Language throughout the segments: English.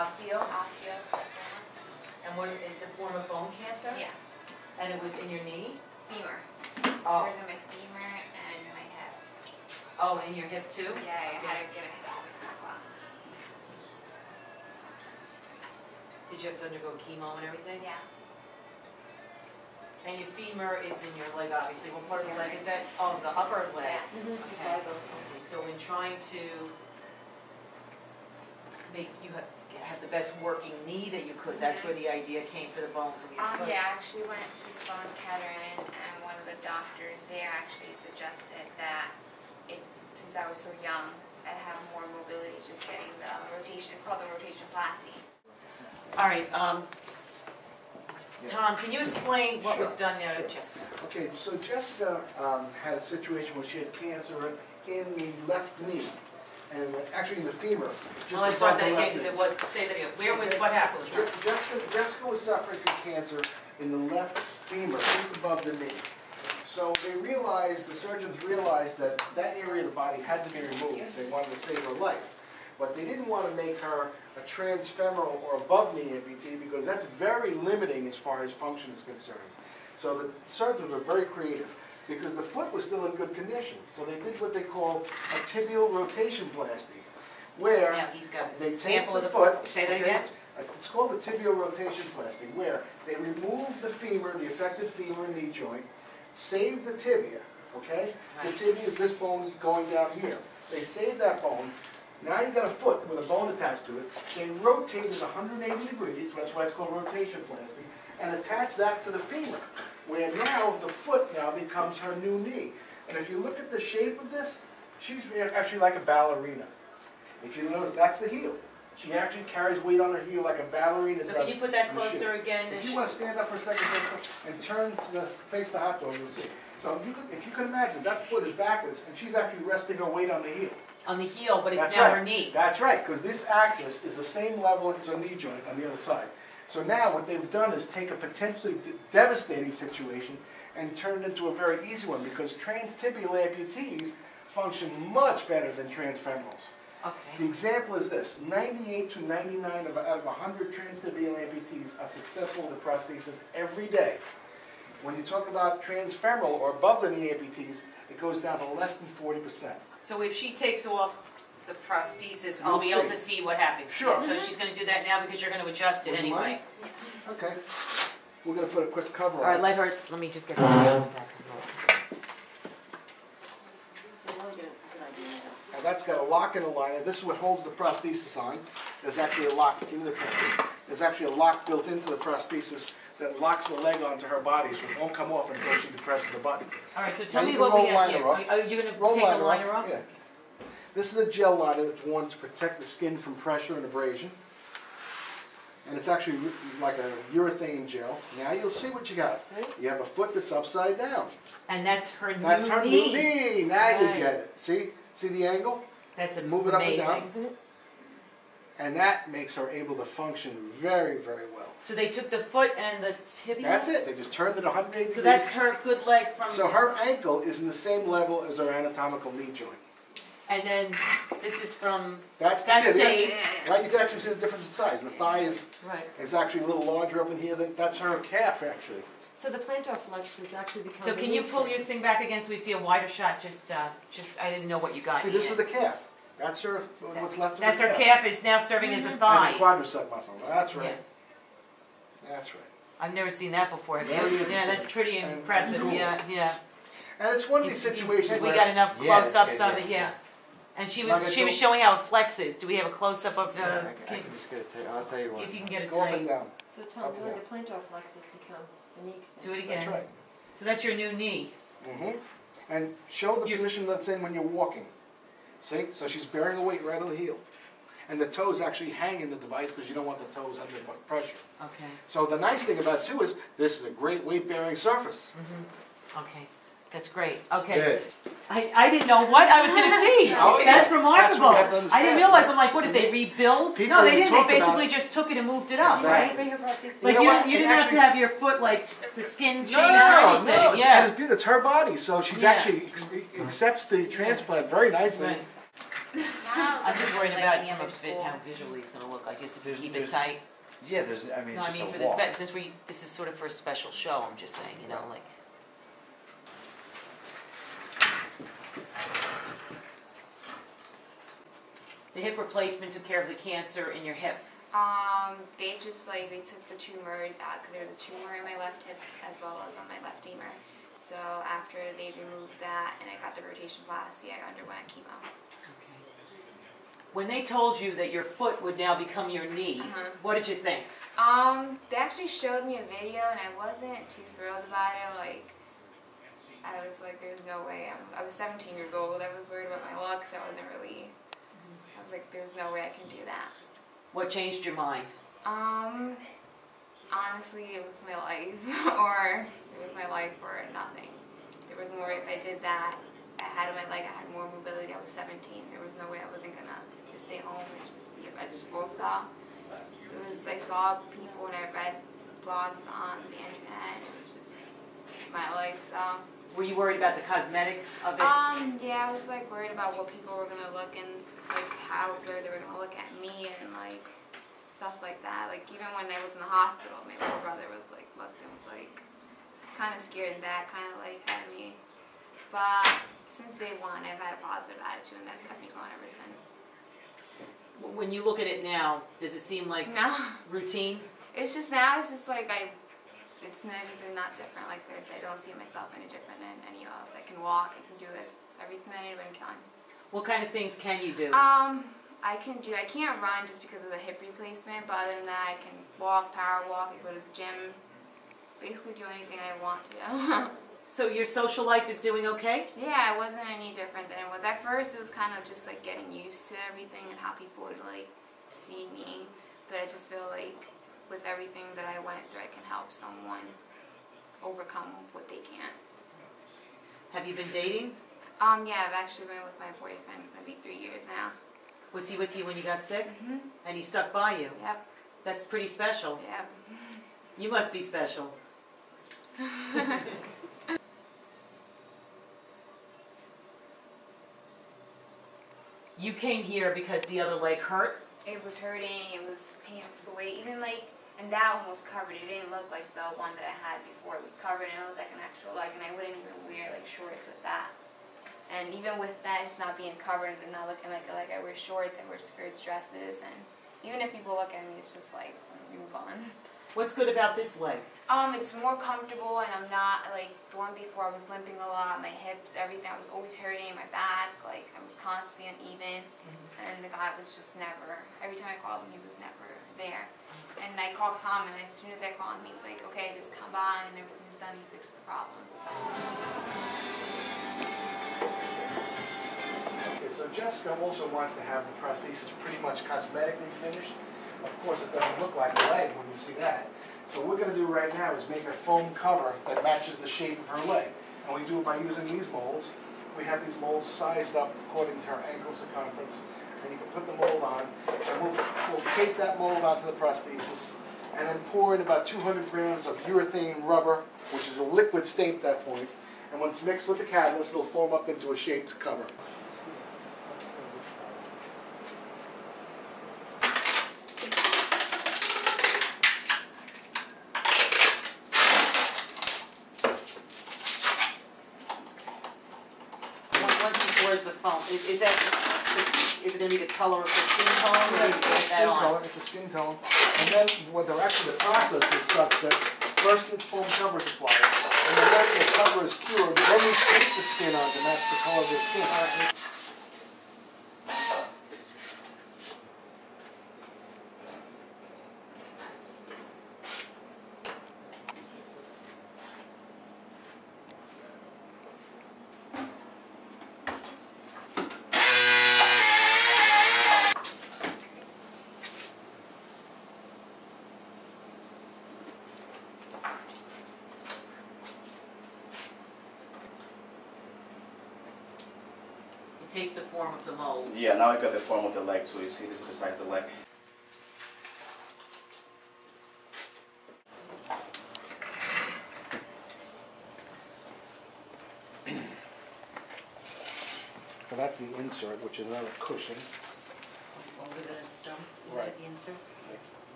Osteosarcoma. And what is it, a form of bone cancer? Yeah. And it was in your knee? Femur. Oh. It was in my femur and my hip. Oh, in your hip too? Yeah, I had to get a hip replacement as well. Did you have to undergo chemo and everything? Yeah. And your femur is in your leg, obviously. What part of the leg is that? Oh, the upper leg. Yeah. Okay. Okay, so in trying to make you have the best working knee that you could, that's where the idea came for the bone from your foot? Yeah, I actually went to Sloan Kettering, and one of the doctors there actually suggested that since I was so young, I'd have more mobility just getting the rotation. It's called the rotationplasty. All right, Tom, can you explain what was done there to Jessica? Okay, so Jessica had a situation where she had cancer in the left knee, and actually in the femur. Well, let's start that again, because it was, say that again. What happened with her? Jessica was suffering from cancer in the left femur, just above the knee. So they realized, the surgeons realized that that area of the body had to be removed. They wanted to save her life. But they didn't want to make her a transfemoral or above knee amputee because that's very limiting as far as function is concerned. So the surgeons were very creative because the foot was still in good condition. So they did what they call a tibial rotationplasty, where Now he's got they a sample take of the the foot. Say that again? It's called the tibial rotationplasty, where they remove the femur, the affected femur and knee joint, save the tibia, okay? Right. The tibia is this bone going down here. They save that bone. Now you've got a foot with a bone attached to it. They rotate it 180 degrees, that's why it's called rotationplasty, and attach that to the femur, where now the foot now becomes her new knee. And if you look at the shape of this, she's actually like a ballerina. If you notice, that's the heel. She actually carries weight on her heel like a ballerina So does. can you put that closer again? If you want to stand up for a second and turn to the face the hot dog, you'll see. So if you can imagine, that foot is backwards, and she's actually resting her weight on the heel. On the heel, but it's That's now right. her knee. That's right, because this axis is the same level as her knee joint on the other side. So now what they've done is take a potentially devastating situation and turn it into a very easy one, because transtibial amputees function much better than transfemorals. Okay. The example is this: 98 to 99 out of 100 transtibial amputees are successful with prosthesis every day. When you talk about transfemoral or above the knee amputees, it goes down to less than 40%. So if she takes off the prosthesis, I'll be able to see what happens. Sure. So she's going to do that now because you're going to adjust it anyway. Okay. We're going to put a quick cover on. All right, let me just get this out. Now that's got a lock and a liner. This is what holds the prosthesis on. There's actually a lock. Give me the prosthesis. There's actually a lock built into the prosthesis that locks the leg onto her body, so it won't come off until she depresses the button. All right, so tell Now me you what can we roll have liner here. off. Are you going to Roll take the liner liner off? Yeah. This is a gel liner that's worn to protect the skin from pressure and abrasion. And it's actually like a urethane gel. Now you'll see what you got. You have a foot that's upside down. And that's her new knee. That's her new knee. Now you get it. See the angle? That's Move it up and amazing, down. isn't it? And that makes her able to function very, very well. So they took the foot and the tibia? That's it. They just turned it 180 degrees. So that's her good leg from... So her ankle is in the same level as her anatomical knee joint. And then this is from... That's saved. Right, you can actually see the difference in size. The thigh is actually a little larger up in here. That's her calf, actually. So the plantar flex is actually becoming... So can you pull your thing back again so we see a wider shot? Just I didn't know what you got. See, this is the calf. That's her, what's left of her calf. That's her calf. It's now serving as a thigh. As a quadricep muscle. That's right. Yeah. That's right. I've never seen that before. Very interesting. Yeah, that's pretty impressive. Cool. Yeah. And it's one of these situations We where... got enough close-ups of it, yeah. And she was Like showing how it flexes. Do we have a close-up of the... I can just get it tight. I'll tell you what. If you can get it Go up and tight. down. So Tom, really the plantar flex has become the knee extension. Do it again. That's right. So that's your new knee. Mm-hmm. And show the position that's in when you're walking. See? So she's bearing the weight right on the heel. And the toes actually hang in the device because you don't want the toes under pressure. Okay. So the nice thing about it too is this is a great weight-bearing surface. Mm-hmm. Okay. That's great. Okay. Good. I didn't know what I was going to see. Oh, yeah. That's remarkable. That's what you have to I understand. didn't realize. I'm like, what did they rebuild? People No, they didn't. They talk about basically it. just took it and moved it up, Exactly. right? Bring your prosthesis. Like know what? you It didn't have actually- to have your foot like the skin change or No, anything. no, it's, Yeah. and it's beautiful. It's her body, so she's Yeah. actually accepts the transplant very nicely. Right. I'm just worried like about any from a other fit, school. how visually it's gonna look like, just if we keep it There's- tight. Yeah, there's, I mean, No, I it's mean just for a the walk. since this is sort of for a special show, I'm just saying, you know, like. The hip replacement took care of the cancer in your hip. They just like, they took the tumors out because there was a tumor in my left hip as well as on my left femur. So after they removed that and I got the rotationplasty, I underwent chemo. Okay. When they told you that your foot would now become your knee, what did you think? They actually showed me a video and I wasn't too thrilled about it. Like, I was like, there's no way. I was 17 years old. I was worried about my looks. I wasn't really, I was like, there's no way I can do that. What changed your mind? Honestly, it was my life, or it was my life or nothing. There was more, if I did that, I had more mobility. I was 17. There was no way I wasn't gonna just stay home and just be a vegetable. So I saw people and I read blogs on the internet, and it was just my life. So. Were you worried about the cosmetics of it? Yeah, I was like worried about what people were gonna look and like how they were gonna look at me and like stuff like that. Like even when I was in the hospital, my little brother was like looked and was like kind of scared, and that kind of like had me. But since day one, I've had a positive attitude, and that's kept me going ever since. When you look at it now, does it seem like No, routine? it's just now. It's just like it's not even not different. Like I don't see myself any different than anyone else. I can walk. I can do everything that anyone can. What kind of things can you do? I can't run just because of the hip replacement, but other than that, I can walk, power walk, I go to the gym, basically do anything I want to do. So your social life is doing okay? Yeah, it wasn't any different than it was. At first, it was kind of just like getting used to everything and how people would like see me, but I just feel like with everything that I went through, I can help someone overcome what they can't. Have you been dating? Yeah, I've actually been with my boyfriend. It's gonna be 3 years now. Was he with you when you got sick? Mhm. And he stuck by you? Yep. That's pretty special. Yep. You must be special. You came here because the other leg hurt? It was hurting. It was painful. The way, even like, and that one was covered. It didn't look like the one that I had before. It was covered and it looked like an actual leg, and I wouldn't even wear like shorts with that. And even with that, it's not being covered and not looking like a leg. I wear shorts, I wear skirts, dresses, and even if people look at me, it's just like, move on. What's good about this leg? It's more comfortable, and I'm not, like, the one before I was limping a lot, my hips, everything, I was always hurting, my back, like, I was constantly uneven, and the guy was just never, every time I called him, he was never there. And I called Tom, and as soon as I called him, he's like, okay, just come by, and everything's done, he fixed the problem. Okay, so Jessica also wants to have the prosthesis pretty much cosmetically finished. Of course, it doesn't look like a leg when you see that. So what we're going to do right now is make a foam cover that matches the shape of her leg. And we do it by using these molds. We have these molds sized up according to her ankle circumference. And you can put the mold on, and we'll tape that mold onto the prosthesis, and then pour in about 200 grams of urethane rubber, which is a liquid state at that point. And when it's mixed with the catalyst, it'll form up into a shaped cover. Where's the foam? Is it going to be the color of the skin tone? Or you put that on? It's a skin tone. And then what the process is such that first the foam cover is applied, and then after the cover is cured, then we take the skin on to match the color of the skin. It takes the form of the mold. Yeah, now I got the form of the leg, so you see this is the side of the leg. So that's the insert, which is another cushion. Over the stump, Right. the insert?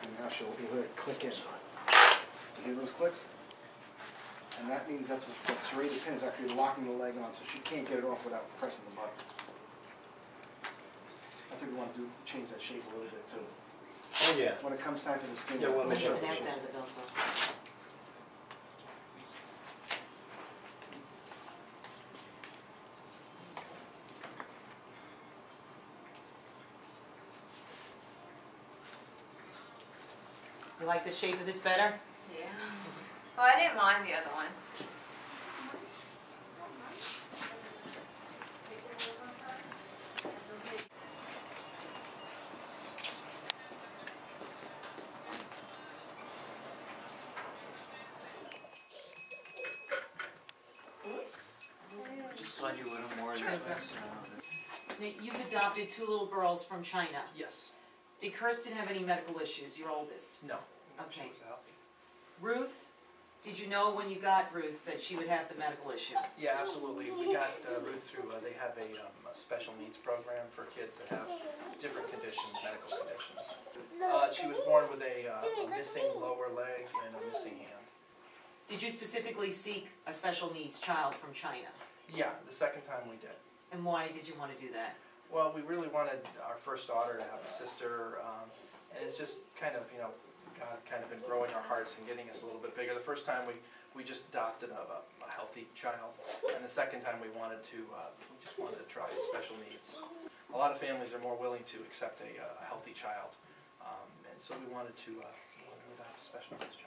And now you'll hear it click in. You hear those clicks? And that means that serrated pin is actually locking the leg on, so she can't get it off without pressing the button. I think we want to change that shape a little bit too. Oh, yeah. When it comes time for the skin. Yeah, well, On make sure. the outside of the Velcro. You like the shape of this better? Yeah. Well, I didn't mind the other one. Just slide you a little more this way. Now, you've adopted 2 little girls from China. Yes. Did Kirsten have any medical issues, your oldest? No. Okay. She was healthy. Ruth, did you know when you got Ruth that she would have the medical issue? Yeah, absolutely. We got Ruth through, they have a special needs program for kids that have different conditions, medical conditions. She was born with a missing lower leg and a missing hand. Did you specifically seek a special needs child from China? Yeah, the second time we did. And why did you want to do that? Well, we really wanted our first daughter to have a sister, and it's just kind of, you know, God kind of been growing our hearts and getting us a little bit bigger. The first time we just adopted a healthy child, and the second time we just wanted to try special needs. A lot of families are more willing to accept a healthy child, and so we wanted to adopt a special needs child.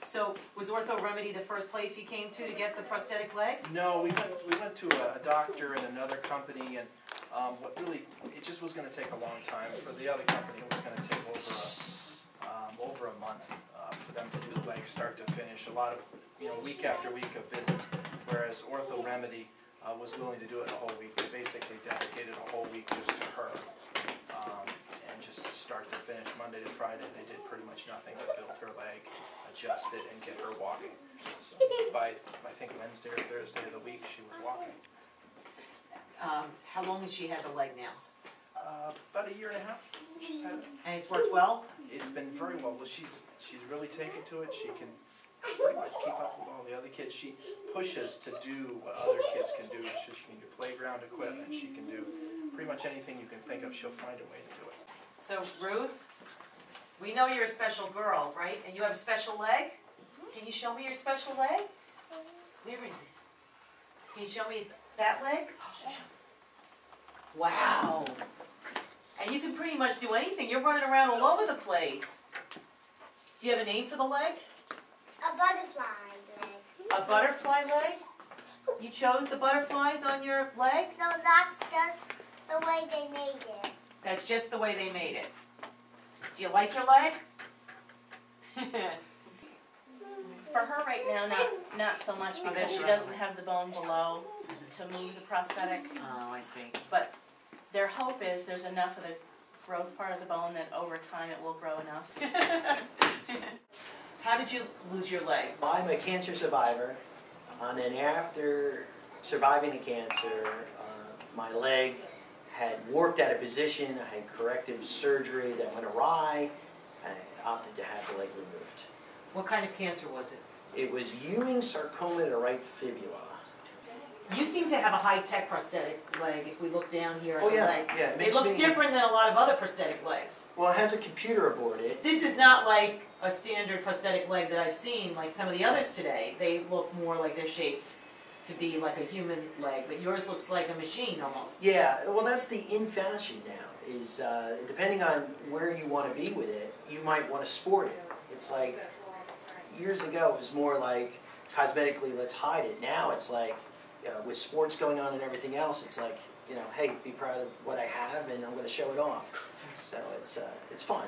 So, was Ortho Remedy the first place you came to get the prosthetic leg? No, we went to a doctor and another company, and what really, it just was going to take a long time. For the other company, it was going to take over a month for them to do the leg start to finish. A lot of, you know, week after week of visits, whereas Ortho Remedy was willing to do it a whole week. They basically dedicated a whole week just to her, and just start to finish, Monday to Friday. They did pretty much nothing but build her leg, adjust it, and get her walking. So by, I think, Wednesday or Thursday of the week, she was walking. How long has she had the leg now? About a year and a half she's had it. And it's worked well? It's been very well. Well, she's really taken to it. She can pretty much keep up with all the other kids. She pushes to do what other kids can do. She can do playground equipment. She can do pretty much anything you can think of. She'll find a way to do it. So, Ruth, we know you're a special girl, right? And you have a special leg? Can you show me your special leg? Where is it? Can you show me it's that leg? Wow. And you can pretty much do anything. You're running around all over the place. Do you have a name for the leg? A butterfly leg. A butterfly leg? You chose the butterflies on your leg? No, that's just the way they made it. That's just the way they made it. Do you like your leg? For her right now, not so much because she doesn't have the bone below to move the prosthetic. Oh, I see. But their hope is there's enough of the growth part of the bone that over time it will grow enough. How did you lose your leg? I'm a cancer survivor, and then after surviving the cancer, my leg had warped out of position. I had corrective surgery that went awry. I opted to have the leg removed. What kind of cancer was it? It was Ewing sarcoma of the right fibula. You seem to have a high-tech prosthetic leg if we look down here at Oh, the yeah, leg. yeah, It looks different than a lot of other prosthetic legs. Well, it has a computer aboard it. This is not like a standard prosthetic leg that I've seen, like some of the others today. They look more like they're shaped to be like a human leg, but yours looks like a machine almost. Yeah, well, that's the in fashion now, is depending on where you want to be with it, you might want to sport it. It's like, years ago it was more like, cosmetically, let's hide it. Now it's like, with sports going on and everything else, it's like, you know, hey, be proud of what I have and I'm going to show it off. So it's fun.